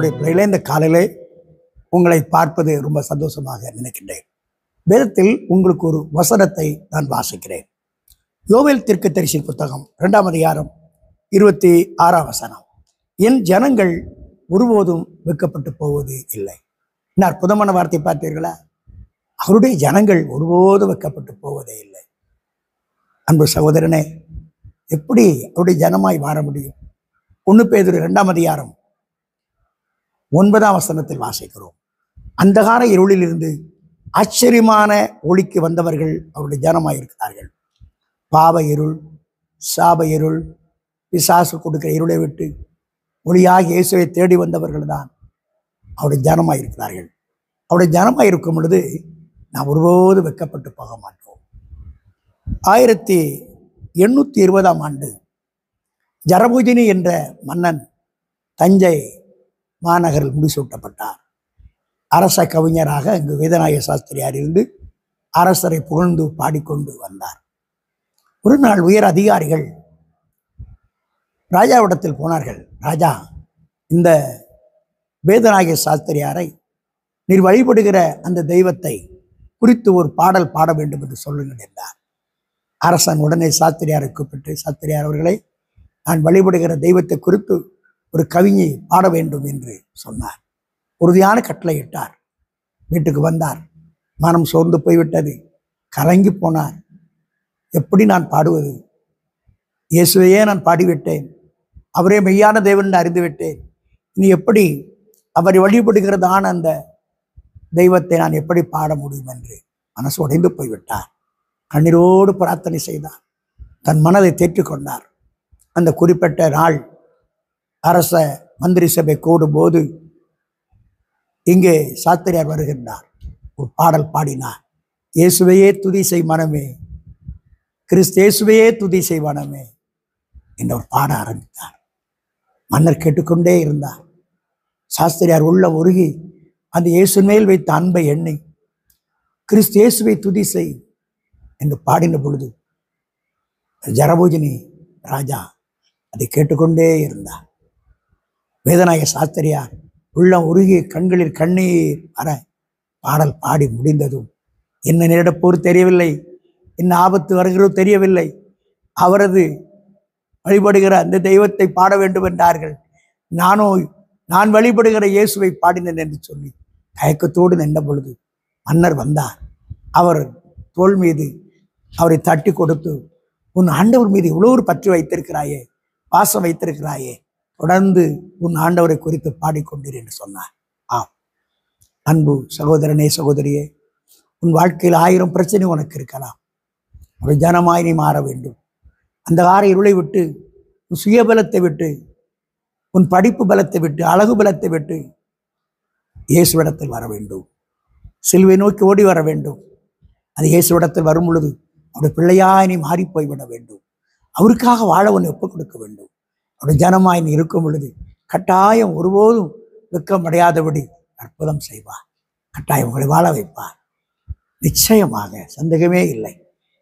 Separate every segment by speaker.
Speaker 1: கர்த்தருடைய பிள்ளைகளே, இந்த காலையிலே உங்களை பார்ப்பது ரொம்ப சந்தோஷமாக நினைக்கின்றேன். வேதத்தில் உங்களுக்கு ஒரு வசனத்தை நான் வாசிக்கிறேன். யோவேல் தீர்க்கதரிசியின் புத்தகம் 2ஆம் அதிகாரம் 26ஆம் வசனம். என் ஜனங்கள் ஒருபோதும் வெட்கப்பட்டு போவது இல்லை. என்ன அற்புதமான வார்த்தை பார்த்தீர்களா? அவருடைய ஜனங்கள் ஒருபோதும் வெட்கப்பட்டு போவதே இல்லை. அன்பு சகோதரனே, எப்படி அவருடைய ஜனமாய் மாற முடியும்? 1 பேதுரு 2ஆம் அதிகாரம் 9ஆம் வசனத்தில் வாசிக்கிறோம். அந்தகார இருளில் இருந்து ஆச்சரியமான ஒளிக்கு வந்தவர்கள் அவருடைய ஜனமாய் இருக்கிறார்கள். பாவ இருள், சாப இருள், பிசாசு கொடுக்கிற இருளை விட்டு ஒளியாக இயேசுவை தேடி வந்தவர்கள் தான் அவருடைய ஜனமாய் இருக்கிறார்கள். அவருடைய ஜனமாய் இருக்கும் பொழுது நாம் ஒருபோது வெட்கப்பட்டு போக மாட்டோம். 1820ஆம் ஆண்டு ஜரபூஜினி என்ற மன்னன் தஞ்சை மாநகரில் முடிசூட்டப்பட்டார். அரச கவிஞராக இங்கு வேதநாயக சாஸ்திரியார் இருந்து அரசரை புகழ்ந்து பாடிக்கொண்டு வந்தார். ஒரு நாள் உயர் அதிகாரிகள் ராஜாவிடத்தில் போனார்கள். ராஜா, இந்த வேதநாயக சாஸ்திரியாரை நீர் வழிபடுகிற அந்த தெய்வத்தை குறித்து ஒரு பாடல் பாட வேண்டும் என்று சொல்லுங்கள் என்றார். அரசன் உடனே சாஸ்திரியாரை கூப்பிட்டு, சாஸ்திரியார் அவர்களை, நான் வழிபடுகிற தெய்வத்தை குறித்து ஒரு கவிஞை பாட வேண்டும் என்று சொன்னார். உறுதியான கட்டளை இட்டார். வீட்டுக்கு வந்தார். மனம் சோர்ந்து போய்விட்டது. கலங்கி போனார். எப்படி நான் பாடுவது? இயேசுவையே நான் பாடிவிட்டேன். அவரே மெய்யான தேவன் என்று அறிந்துவிட்டேன். இனி எப்படி அவரை வழிபடுகிறதான அந்த தெய்வத்தை நான் எப்படி பாட முடியும் என்று மனசு உடைந்து போய்விட்டார். கண்ணீரோடு பிரார்த்தனை செய்தார். தன் மனதை தேற்றிக் கொண்டார். அந்த குறிப்பிட்ட நாள் அரச மந்திரி சபை கூடும்போது இங்கே சாஸ்திரியார் வருகின்றார். ஒரு பாடல் பாடினார். இயேசுவையே துதி செய் மனமே, கிறிஸ்து இயேசுவையே துதி செய் மனமே என்ற ஒரு பாட ஆரம்பித்தார். மன்னர் கேட்டுக்கொண்டே இருந்தார். சாஸ்திரியார் உள்ள உருகி அந்த இயேசு மேல் வைத்த அன்பை எண்ணி கிறிஸ்து இயேசுவை துதி செய் என்று பாடின பொழுது ஜரபூஜினி ராஜா அதை கேட்டுக்கொண்டே இருந்தார். வேதநாயக சாஸ்திரியார் உள்ளம் உருகி கண்களில் கண்ணீர் வர பாடல் பாடி முடிந்ததும் என்ன நேரிடப்போர் தெரியவில்லை, என்ன ஆபத்து வருகிறதோ தெரியவில்லை, அவரது வழிபடுகிற அந்த தெய்வத்தை பாட வேண்டும் என்றார்கள். நான் வழிபடுகிற இயேசுவை பாடினேன் என்று சொல்லி தயக்கத்தோடு நின்ற பொழுது மன்னர் வந்தார். அவர் தோள் மீது அவரை தட்டி கொடுத்து, உன் ஆண்டவர் மீது இவ்வளோ ஒரு பற்று வைத்திருக்கிறாயே, பாசம் வைத்திருக்கிறாயே, தொடர்ந்து உன் ஆண்டவரை குறித்து பாடிக்கொண்டீர் என்று சொன்னார். ஆம் அன்பு சகோதரனே, சகோதரியே, உன் வாழ்க்கையில் 1000 பிரச்சனை உனக்கு இருக்கலாம். ஒரு ஜனமாய் நீ மாற வேண்டும். அந்த வார இருளை விட்டு, உன் சுயபலத்தை விட்டு, உன் படிப்பு பலத்தை விட்டு, அழகு பலத்தை விட்டு இயேசுவிடத்தில் வர வேண்டும். சிலுவை நோக்கி ஓடி வர வேண்டும். அது இயேசுவிடத்தில் வரும் பொழுது அவருடைய பிள்ளையாய் நீ மாறி போய்விட வேண்டும். அவருக்காக வாழ உன்னை ஒப்புக் கொடுக்க வேண்டும். அவருடைய ஜனமாய் நீ இருக்கும் பொழுது கட்டாயம் ஒருபோதும் வெட்கமடையாதபடி அற்புதம் செய்வார். கட்டாயம் உங்களை வாழ வைப்பார். நிச்சயமாக, சந்தேகமே இல்லை.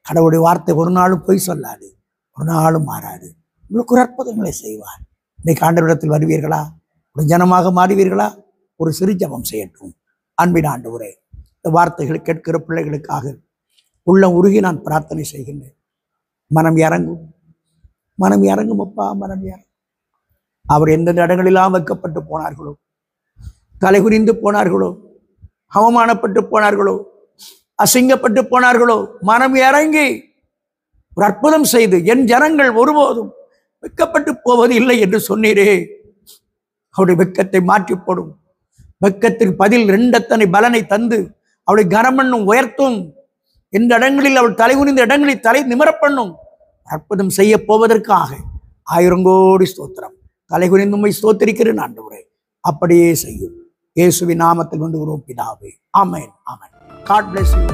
Speaker 1: கடவுளுடைய வார்த்தை ஒரு நாளும் பொய் சொல்லாது, ஒரு நாளும் மாறாது. உங்களுக்கு ஒரு அற்புதங்களை செய்வார். இன்னைக்கு ஆண்டவரிடத்தில் வருவீர்களா? ஒரு ஜனமாக மாறுவீர்களா? ஒரு சிறு ஜெபம் செய்யட்டும். அன்பின் ஆண்டவரே, இந்த வார்த்தைகளை கேட்கிற பிள்ளைகளுக்காக உள்ளம் உருகி நான் பிரார்த்தனை செய்கின்றேன். மனம் இறங்கும், மனம் இறங்கும் அப்பா, மனம் இறங்கும். அவர் எந்தெந்த இடங்களெல்லாம் வைக்கப்பட்டு போனார்களோ, தலைகுனிந்து போனார்களோ, அவமானப்பட்டு போனார்களோ, அசிங்கப்பட்டு போனார்களோ, மனம் இறங்கி ஒரு அற்புதம் செய்து என் ஜனங்கள் ஒருபோதும் வெட்கப்பட்டு போவது இல்லை என்று சொன்னீரே, அவருடைய வெட்கத்தை மாற்றி போடும். வெட்கத்திற்கு பதில் 2 அத்தனை பலனை தந்து அவளை கனமண்ணும் உயர்த்தும். எந்த இடங்களில் அவள் தலைகுனிந்த இடங்களில் தலை நிமரப்பண்ணும். அற்புதம் செய்ய போவதற்காக 1000 கோடி ஸ்தோத்திரம். தலைகுனிந்து உம்மை ஸ்தோத்திரிக்கிறேன் ஆண்டவரே. அப்படியே செய்யும். இயேசுவின் நாமத்தில் வேண்டுகிறோம் பிதாவே. ஆமென், ஆமென். God bless you.